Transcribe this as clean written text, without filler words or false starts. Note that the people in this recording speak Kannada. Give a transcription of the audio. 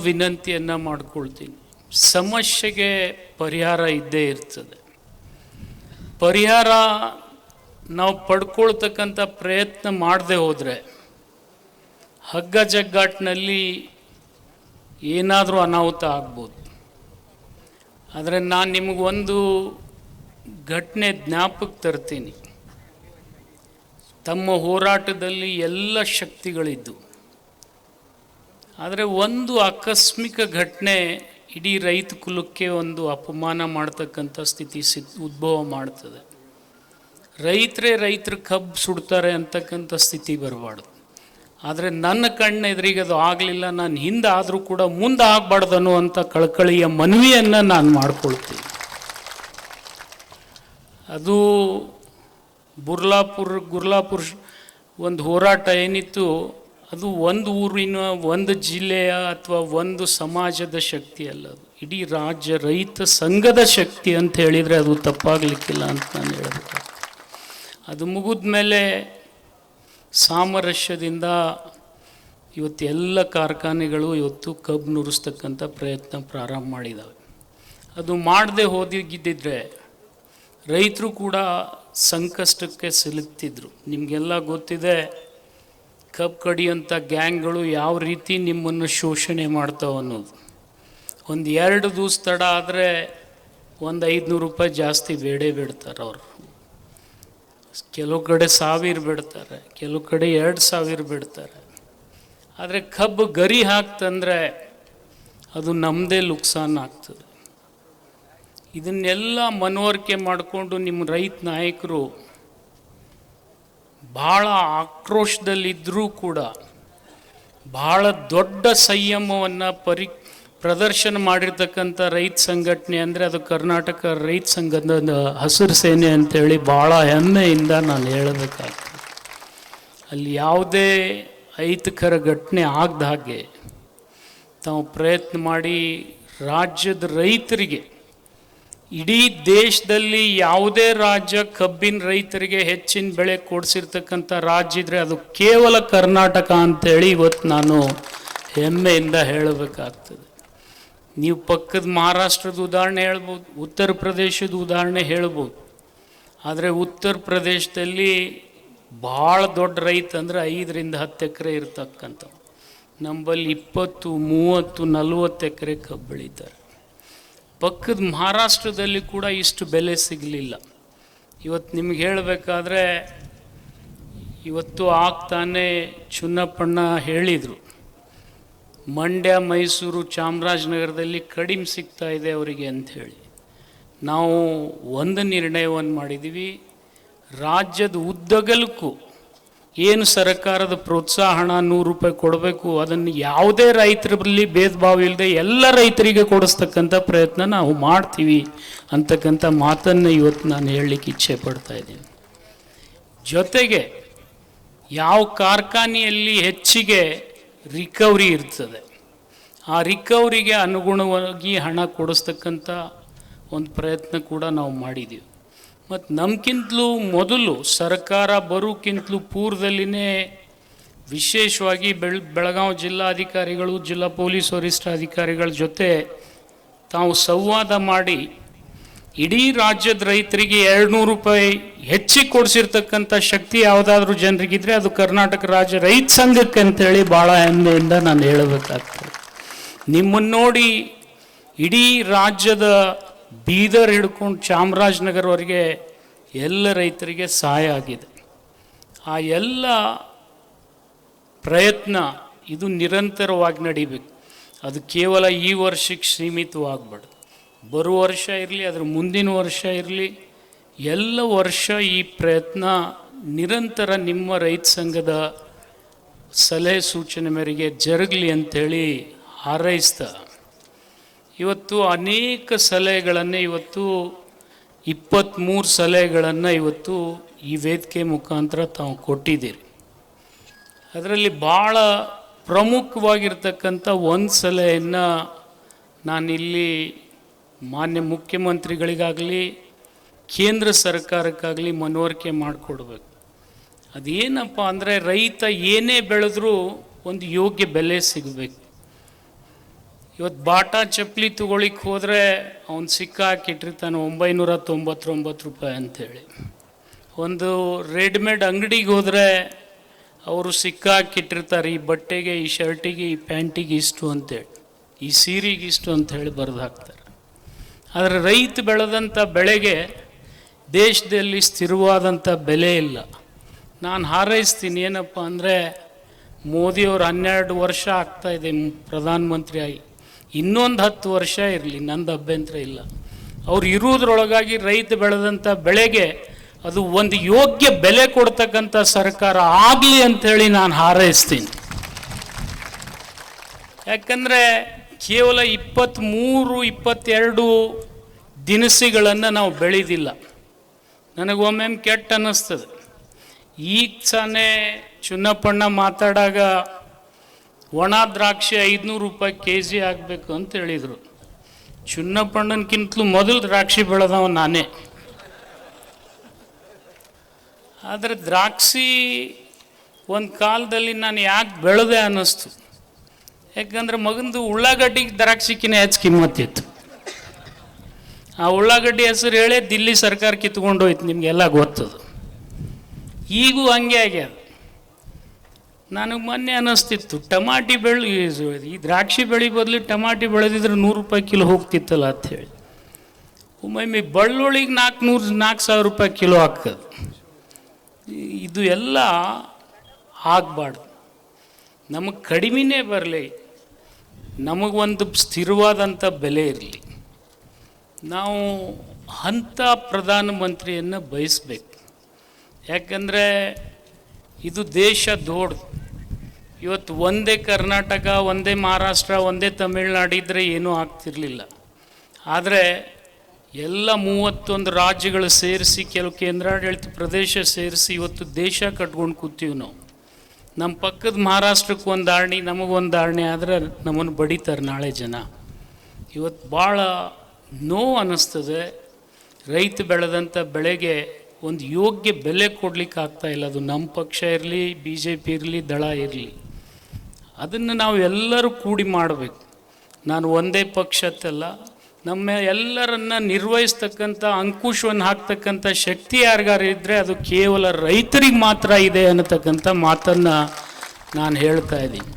ವಿನಂತಿಯನ್ನು ಮಾಡಿಕೊಳ್ತೀನಿ. ಸಮಸ್ಯೆಗೆ ಪರಿಹಾರ ಇದ್ದೇ ಇರ್ತದೆ. ಪರಿಹಾರ ನಾವು ಪಡ್ಕೊಳ್ತಕ್ಕಂಥ ಪ್ರಯತ್ನ ಮಾಡದೆ ಹೋದರೆ ಹಗ್ಗ ಜಗ್ಗಾಟಿನಲ್ಲಿ ಏನಾದರೂ ಅನಾಹುತ ಆಗ್ಬೋದು. ಆದರೆ ನಾನು ನಿಮಗೊಂದು ಘಟನೆ ಜ್ಞಾಪಕ್ಕೆ ತರ್ತೀನಿ. ತಮ್ಮ ಹೋರಾಟದಲ್ಲಿ ಎಲ್ಲ ಶಕ್ತಿಗಳಿದ್ದು, ಆದರೆ ಒಂದು ಆಕಸ್ಮಿಕ ಘಟನೆ ಇಡೀ ರೈತ ಕುಲಕ್ಕೆ ಒಂದು ಅಪಮಾನ ಮಾಡ್ತಕ್ಕಂಥ ಸ್ಥಿತಿ ಉದ್ಭವ ಮಾಡ್ತದೆ. ರೈತರ ಕಬ್ಬು ಸುಡ್ತಾರೆ ಅಂತಕ್ಕಂಥ ಸ್ಥಿತಿ ಬರಬಾರ್ದು. ಆದರೆ ನನ್ನ ಕಣ್ಣೆದುರಿಗೆ ಅದು ಆಗಲಿಲ್ಲ. ನಾನು ಹಿಂದೆ ಆದರೂ ಕೂಡ ಮುಂದೆ ಆಗಬಾರ್ದು ಅನ್ನುವಂಥ ಕಳಕಳಿಯ ಮನವಿಯನ್ನು ನಾನು ಮಾಡ್ಕೊಳ್ತೀನಿ. ಅದು ಗುರ್ಲಾಪುರ ಒಂದು ಹೋರಾಟ ಏನಿತ್ತು, ಅದು ಒಂದು ಊರಿನ ಒಂದು ಜಿಲ್ಲೆಯ ಅಥವಾ ಒಂದು ಸಮಾಜದ ಶಕ್ತಿ ಅಲ್ಲ, ಅದು ಇಡೀ ರಾಜ್ಯ ರೈತ ಸಂಘದ ಶಕ್ತಿ ಅಂತ ಹೇಳಿದರೆ ಅದು ತಪ್ಪಾಗಲಿಕ್ಕಿಲ್ಲ ಅಂತ ನಾನು ಹೇಳಬೇಕು. ಅದು ಮುಗಿದ ಮೇಲೆ ಸಾಮರಸ್ಯದಿಂದ ಇವತ್ತು ಎಲ್ಲ ಕಾರ್ಖಾನೆಗಳು ಇವತ್ತು ಕಬ್ಬು ನುರಿಸ್ತಕ್ಕಂಥ ಪ್ರಯತ್ನ ಪ್ರಾರಂಭ ಮಾಡಿದ್ದಾವೆ. ಅದು ಮಾಡದೆ ಹೋಗಿದ್ದಿದ್ರೆ ರೈತರು ಕೂಡ ಸಂಕಷ್ಟಕ್ಕೆ ಸಿಲುಕ್ತಿದ್ರು. ನಿಮಗೆಲ್ಲ ಗೊತ್ತಿದೆ, ಕಬ್ಬು ಕಡಿಯಂಥ ಗ್ಯಾಂಗ್ಗಳು ಯಾವ ರೀತಿ ನಿಮ್ಮನ್ನು ಶೋಷಣೆ ಮಾಡ್ತಾವೆ ಅನ್ನೋದು. ಒಂದು 2 ದಿವಸ ತಡ ಆದರೆ ಒಂದು 500 ರೂಪಾಯಿ ಜಾಸ್ತಿ ಬೇಡ್ತಾರೆ ಅವರು. ಕೆಲವು ಕಡೆ 1000 ಬಿಡ್ತಾರೆ, ಕೆಲವು ಕಡೆ 2000 ಬಿಡ್ತಾರೆ. ಆದರೆ ಕಬ್ಬು ಗರಿ ಹಾಕ್ತಂದರೆ ಅದು ನಮ್ಮದೇ ನುಕ್ಸಾನ ಆಗ್ತದೆ. ಇದನ್ನೆಲ್ಲ ಮನವರಿಕೆ ಮಾಡಿಕೊಂಡು ನಿಮ್ಮ ರೈತ ನಾಯಕರು ಭಾಳ ಆಕ್ರೋಶದಲ್ಲಿದ್ದರೂ ಕೂಡ ಭಾಳ ದೊಡ್ಡ ಸಂಯಮವನ್ನು ಪ್ರದರ್ಶನ ಮಾಡಿರ್ತಕ್ಕಂಥ ರೈತ ಸಂಘಟನೆ ಅಂದರೆ ಅದು ಕರ್ನಾಟಕ ರೈತ ಸಂಘದ ಹಸಿರು ಸೇನೆ ಅಂತೇಳಿ ಭಾಳ ಹೆಮ್ಮೆಯಿಂದ ನಾನು ಹೇಳಬೇಕಾಗ್ತದೆ. ಅಲ್ಲಿ ಯಾವುದೇ ಅಹಿತಕರ ಘಟನೆ ಆಗದ ಹಾಗೆ ತಾವು ಪ್ರಯತ್ನ ಮಾಡಿ ರಾಜ್ಯದ ರೈತರಿಗೆ, ಇಡೀ ದೇಶದಲ್ಲಿ ಯಾವುದೇ ರಾಜ್ಯ ಕಬ್ಬಿನ ರೈತರಿಗೆ ಹೆಚ್ಚಿನ ಬೆಳೆ ಕೊಡಿಸಿರ್ತಕ್ಕಂಥ ರಾಜ್ಯ ಇದ್ದರೆ ಅದು ಕೇವಲ ಕರ್ನಾಟಕ ಅಂತೇಳಿ ಇವತ್ತು ನಾನು ಹೆಮ್ಮೆಯಿಂದ ಹೇಳಬೇಕಾಗ್ತದೆ. ನೀವು ಪಕ್ಕದ ಮಹಾರಾಷ್ಟ್ರದ ಉದಾಹರಣೆ ಹೇಳ್ಬೋದು, ಉತ್ತರ ಪ್ರದೇಶದ ಉದಾಹರಣೆ ಹೇಳ್ಬೋದು. ಆದರೆ ಉತ್ತರ ಪ್ರದೇಶದಲ್ಲಿ ಭಾಳ ದೊಡ್ಡ ರೈತ ಅಂದರೆ 5ರಿಂದ 10 ಎಕರೆ ಇರ್ತಕ್ಕಂಥ, ನಮ್ಮಲ್ಲಿ 20, 30, 40 ಎಕರೆ ಕಬ್ಬು ಬೆಳೀತಾರೆ. ಪಕ್ಕದ ಮಹಾರಾಷ್ಟ್ರದಲ್ಲಿ ಕೂಡ ಇಷ್ಟು ಬೆಲೆ ಸಿಗಲಿಲ್ಲ. ಇವತ್ತು ನಿಮ್ಗೆ ಹೇಳಬೇಕಾದ್ರೆ, ಇವತ್ತು ಆಗ್ತಾನೆ ಚುನ್ನಪ್ಪಣ್ಣ ಹೇಳಿದರು, ಮಂಡ್ಯ, ಮೈಸೂರು, ಚಾಮರಾಜನಗರದಲ್ಲಿ ಕಡಿಮೆ ಸಿಗ್ತಾ ಇದೆ ಅವರಿಗೆ ಅಂಥೇಳಿ. ನಾವು ಒಂದು ನಿರ್ಣಯವನ್ನು ಮಾಡಿದ್ದೀವಿ, ರಾಜ್ಯದ ಉದ್ದಗಲಕ್ಕೂ ಏನು ಸರ್ಕಾರದ ಪ್ರೋತ್ಸಾಹನ 100 ರೂಪಾಯಿ ಕೊಡಬೇಕು, ಅದನ್ನು ಯಾವುದೇ ರೈತರಲ್ಲಿ ಭೇದ ಭಾವ ಇಲ್ಲದೆ ಎಲ್ಲ ರೈತರಿಗೆ ಕೊಡಿಸ್ತಕ್ಕಂಥ ಪ್ರಯತ್ನ ನಾವು ಮಾಡ್ತೀವಿ ಅಂತಕ್ಕಂಥ ಮಾತನ್ನು ಇವತ್ತು ನಾನು ಹೇಳಲಿಕ್ಕೆ ಇಚ್ಛೆ ಪಡ್ತಾ ಇದ್ದೀನಿ. ಜೊತೆಗೆ ಯಾವ ಕಾರ್ಖಾನೆಯಲ್ಲಿ ಹೆಚ್ಚಿಗೆ ರಿಕವರಿ ಇರ್ತದೆ, ಆ ರಿಕವರಿಗೆ ಅನುಗುಣವಾಗಿ ಹಣ ಕೊಡಿಸ್ತಕ್ಕಂಥ ಒಂದು ಪ್ರಯತ್ನ ಕೂಡ ನಾವು ಮಾಡಿದ್ದೀವಿ. ಮತ್ತು ನಮ್ಗಿಂತಲೂ ಮೊದಲು ಸರ್ಕಾರ ಬರೋಕ್ಕಿಂತಲೂ ಪೂರ್ವದಲ್ಲಿನೇ ವಿಶೇಷವಾಗಿ ಬೆಳಗಾವಿ ಜಿಲ್ಲಾಧಿಕಾರಿಗಳು, ಜಿಲ್ಲಾ ಪೊಲೀಸ್ ವರಿಷ್ಠಾಧಿಕಾರಿಗಳ ಜೊತೆ ತಾವು ಸಂವಾದ ಮಾಡಿ ಇಡೀ ರಾಜ್ಯದ ರೈತರಿಗೆ 200 ರೂಪಾಯಿ ಹೆಚ್ಚಿಗೆ ಕೊಡಿಸಿರ್ತಕ್ಕಂಥ ಶಕ್ತಿ ಯಾವುದಾದ್ರೂ ಜನರಿಗಿದ್ರೆ ಅದು ಕರ್ನಾಟಕ ರಾಜ್ಯ ರೈತ ಸಂಘಕ್ಕೆ ಅಂತೇಳಿ ಭಾಳ ಹೆಮ್ಮೆಯಿಂದ ನಾನು ಹೇಳಬೇಕಾಗ್ತದೆ. ನಿಮ್ಮನ್ನು ನೋಡಿ ಇಡೀ ರಾಜ್ಯದ ಬೀದರ್ ಹಿಡ್ಕೊಂಡು ಚಾಮರಾಜನಗರವರೆಗೆ ಎಲ್ಲ ರೈತರಿಗೆ ಸಹಾಯ ಆಗಿದೆ. ಆ ಎಲ್ಲ ಪ್ರಯತ್ನ ಇದು ನಿರಂತರವಾಗಿ ನಡಿಬೇಕು. ಅದು ಕೇವಲ ಈ ವರ್ಷಕ್ಕೆ ಸೀಮಿತವಾಗಬಾರ್ದು. ಬರುವ ವರ್ಷ ಇರಲಿ, ಅದರ ಮುಂದಿನ ವರ್ಷ ಇರಲಿ, ಎಲ್ಲ ವರ್ಷ ಈ ಪ್ರಯತ್ನ ನಿರಂತರ ನಿಮ್ಮ ರೈತ ಸಂಘದ ಸಲಹೆ ಸೂಚನೆ ಮೇರೆಗೆ ಜರುಗಲಿ ಅಂಥೇಳಿ ಹಾರೈಸ್ತಾ, ಇವತ್ತು ಅನೇಕ ಸಲಹೆಗಳನ್ನು, ಇವತ್ತು 23 ಸಲಹೆಗಳನ್ನು ಇವತ್ತು ಈ ವೇದಿಕೆ ಮುಖಾಂತರ ತಾವು ಕೊಟ್ಟಿದ್ದೀರಿ. ಅದರಲ್ಲಿ ಭಾಳ ಪ್ರಮುಖವಾಗಿರ್ತಕ್ಕಂಥ ಒಂದು ಸಲಹೆಯನ್ನು ನಾನಿಲ್ಲಿ ಮಾನ್ಯ ಮುಖ್ಯಮಂತ್ರಿಗಳಿಗಾಗಲಿ ಕೇಂದ್ರ ಸರ್ಕಾರಕ್ಕಾಗಲಿ ಮನವರಿಕೆ ಮಾಡಿಕೊಡ್ಬೇಕು. ಅದೇನಪ್ಪ ಅಂದರೆ, ರೈತ ಏನೇ ಬೆಳೆದ್ರೂ ಒಂದು ಯೋಗ್ಯ ಬೆಲೆ ಸಿಗಬೇಕು. ಇವತ್ತು ಬಾಟಾ ಚಪ್ಪಲಿ ತೊಗೊಳಿಕ್ಕೆ ಹೋದರೆ ಅವ್ನು ಸಿಕ್ಕಾಕಿಟ್ಟಿರ್ತಾನೆ 999 ರೂಪಾಯಿ ಅಂಥೇಳಿ. ಒಂದು ರೆಡಿಮೇಡ್ ಅಂಗಡಿಗೆ ಹೋದರೆ ಅವರು ಸಿಕ್ಕಾಕಿಟ್ಟಿರ್ತಾರೆ, ಈ ಬಟ್ಟೆಗೆ, ಈ ಶರ್ಟಿಗೆ, ಈ ಪ್ಯಾಂಟಿಗೆ ಇಷ್ಟು ಅಂತೇಳಿ, ಈ ಸೀರೆಗೆ ಇಷ್ಟು ಅಂಥೇಳಿ ಬರೆದು ಹಾಕ್ತಾರೆ. ಆದರೆ ರೈತ ಬೆಳೆದಂಥ ಬೆಳೆಗೆ ದೇಶದಲ್ಲಿ ಸ್ಥಿರವಾದಂಥ ಬೆಲೆ ಇಲ್ಲ. ನಾನು ಹಾರೈಸ್ತೀನಿ ಏನಪ್ಪ ಅಂದರೆ, ಮೋದಿಯವರು 12 ವರ್ಷ ಆಗ್ತಾಯಿದೆ ಪ್ರಧಾನಮಂತ್ರಿ ಆಗಿ, ಇನ್ನೊಂದು 10 ವರ್ಷ ಇರಲಿ, ನಂದು ಅಭ್ಯಂತರ ಇಲ್ಲ. ಅವ್ರು ಇರುವುದರೊಳಗಾಗಿ ರೈತ ಬೆಳೆದಂಥ ಬೆಳೆಗೆ ಅದು ಒಂದು ಯೋಗ್ಯ ಬೆಲೆ ಕೊಡ್ತಕ್ಕಂಥ ಸರ್ಕಾರ ಆಗಲಿ ಅಂಥೇಳಿ ನಾನು ಹಾರೈಸ್ತೀನಿ. ಯಾಕಂದರೆ ಕೇವಲ 23-22 ದಿನಸಿಗಳನ್ನು ನಾವು ಬೆಳೆದಿಲ್ಲ. ನನಗೊಮ್ಮೆ ಕೆಟ್ಟ ಅನ್ನಿಸ್ತದೆ. ಈಗ ತಾನೇ ಚುನ್ನಪ್ಪಣ್ಣ ಮಾತಾಡಾಗ ಒಣ ದ್ರಾಕ್ಷಿ 500 ರೂಪಾಯಿ KG ಆಗಬೇಕು ಅಂತ ಹೇಳಿದರು. ಚುನ್ನಪ್ಪಣ್ಣನಕ್ಕಿಂತಲೂ ಮೊದಲು ದ್ರಾಕ್ಷಿ ಬೆಳೆದವ ನಾನೇ. ಆದರೆ ದ್ರಾಕ್ಷಿ ಒಂದು ಕಾಲದಲ್ಲಿ ನಾನು ಯಾಕೆ ಬೆಳೆದೆ ಅನ್ನಿಸ್ತು. ಯಾಕಂದರೆ ಮಗಂದು ಉಳ್ಳಾಗಡ್ಡಿಗೆ ದ್ರಾಕ್ಷಿಕಿನ ಹೆಚ್ಚು ಕಿಮ್ಮತ್ತಿತ್ತು. ಆ ಉಳ್ಳಾಗಡ್ಡಿ ಹೆಸರು ಹೇಳೇ ದಿಲ್ಲಿ ಸರ್ಕಾರ ಕಿತ್ಕೊಂಡು ಹೋಯ್ತು, ನಿಮಗೆಲ್ಲ ಗೊತ್ತದು. ಈಗೂ ಹಂಗೆ ಆಗ್ಯದ. ನನಗೆ ಮೊನ್ನೆ ಅನ್ನಿಸ್ತಿತ್ತು, ಟಮಾಟಿ ಈ ದ್ರಾಕ್ಷಿ ಬೆಳೆ ಬದಲು ಟಮಾಟಿ ಬೆಳೆದಿದ್ರೆ 100 ರೂಪಾಯಿ ಕಿಲೋ ಹೋಗ್ತಿತ್ತಲ್ಲ ಅಂಥೇಳಿ. ಒಮ್ಮೊಮ್ಮೆ ಬೆಳ್ಳುಳ್ಳಿಗೆ 400-4,000 ರೂಪಾಯಿ ಕಿಲೋ ಹಾಕೋದು. ಇದು ಎಲ್ಲ ಆಗಬಾರ್ದು. ನಮಗೆ ಕಡಿಮೆನೇ ಬರಲಿ, ನಮಗೊಂದು ಸ್ಥಿರವಾದಂಥ ಬೆಲೆ ಇರಲಿ. ನಾವು ಅಂಥ ಪ್ರಧಾನಮಂತ್ರಿಯನ್ನು ಬಯಸಬೇಕು. ಯಾಕಂದರೆ ಇದು ದೇಶ ದೊಡ್ಡದು. ಇವತ್ತು ಒಂದೇ ಕರ್ನಾಟಕ, ಒಂದೇ ಮಹಾರಾಷ್ಟ್ರ, ಒಂದೇ ತಮಿಳುನಾಡು ಇದ್ದರೆ ಏನೂ ಆಗ್ತಿರಲಿಲ್ಲ. ಆದರೆ ಎಲ್ಲ 31 ರಾಜ್ಯಗಳು ಸೇರಿಸಿ, ಕೆಲವು ಕೇಂದ್ರಾಡಳಿತ ಪ್ರದೇಶ ಸೇರಿಸಿ ಇವತ್ತು ದೇಶ ಕಟ್ಕೊಂಡು ಕೂತೀವಿ ನಾವು. ನಮ್ಮ ಪಕ್ಕದ ಮಹಾರಾಷ್ಟ್ರಕ್ಕೆ ಒಂದು ಆರ್ಣಿ, ನಮಗೊಂದು ಆರ್ಣಿ ಆದರೆ ನಮ್ಮನ್ನು ಬಡಿತಾರೆ ನಾಳೆ ಜನ. ಇವತ್ತು ಭಾಳ ನೋವು ಅನ್ನಿಸ್ತದೆ. ರೈತ ಬೆಳೆದಂಥ ಬೆಳೆಗೆ ಒಂದು ಯೋಗ್ಯ ಬೆಲೆ ಕೊಡಲಿಕ್ಕೆ ಆಗ್ತಾಯಿಲ್ಲ. ಅದು ನಮ್ಮ ಪಕ್ಷ ಇರಲಿ, BJP ಇರಲಿ, ದಳ ಇರಲಿ, ಅದನ್ನು ನಾವು ಎಲ್ಲರೂ ಕೂಡಿ ಮಾಡಬೇಕು. ನಾನು ಒಂದೇ ಪಕ್ಷತ್ತಲ್ಲ, ನಮ್ಮ ಎಲ್ಲರನ್ನ ನಿರ್ವಹಿಸ್ತಕ್ಕಂಥ, ಅಂಕುಶವನ್ನು ಹಾಕ್ತಕ್ಕಂಥ ಶಕ್ತಿ ಯಾರಿಗಾರಿದ್ದರೆ ಅದು ಕೇವಲ ರೈತರಿಗೆ ಮಾತ್ರ ಇದೆ ಅನ್ನತಕ್ಕಂಥ ಮಾತನ್ನು ನಾನು ಹೇಳ್ತಾ ಇದ್ದೀನಿ.